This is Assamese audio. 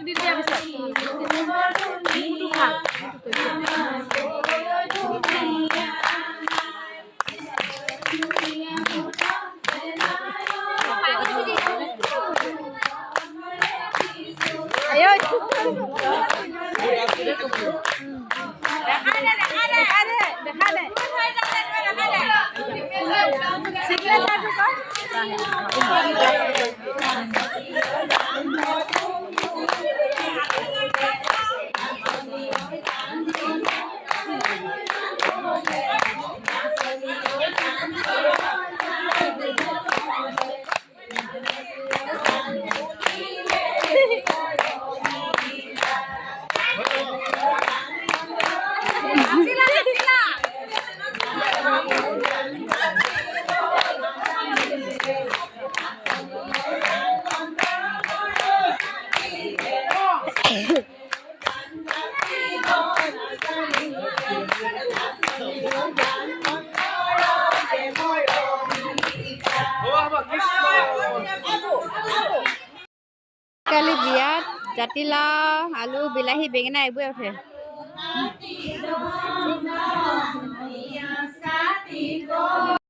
দি দিয়া পিছত মুটো খা ayo দেখা দে signature kok কালি বিয়াত জাতিলাও আলু বিলাহী বেঙেনা এইবোৰে উঠে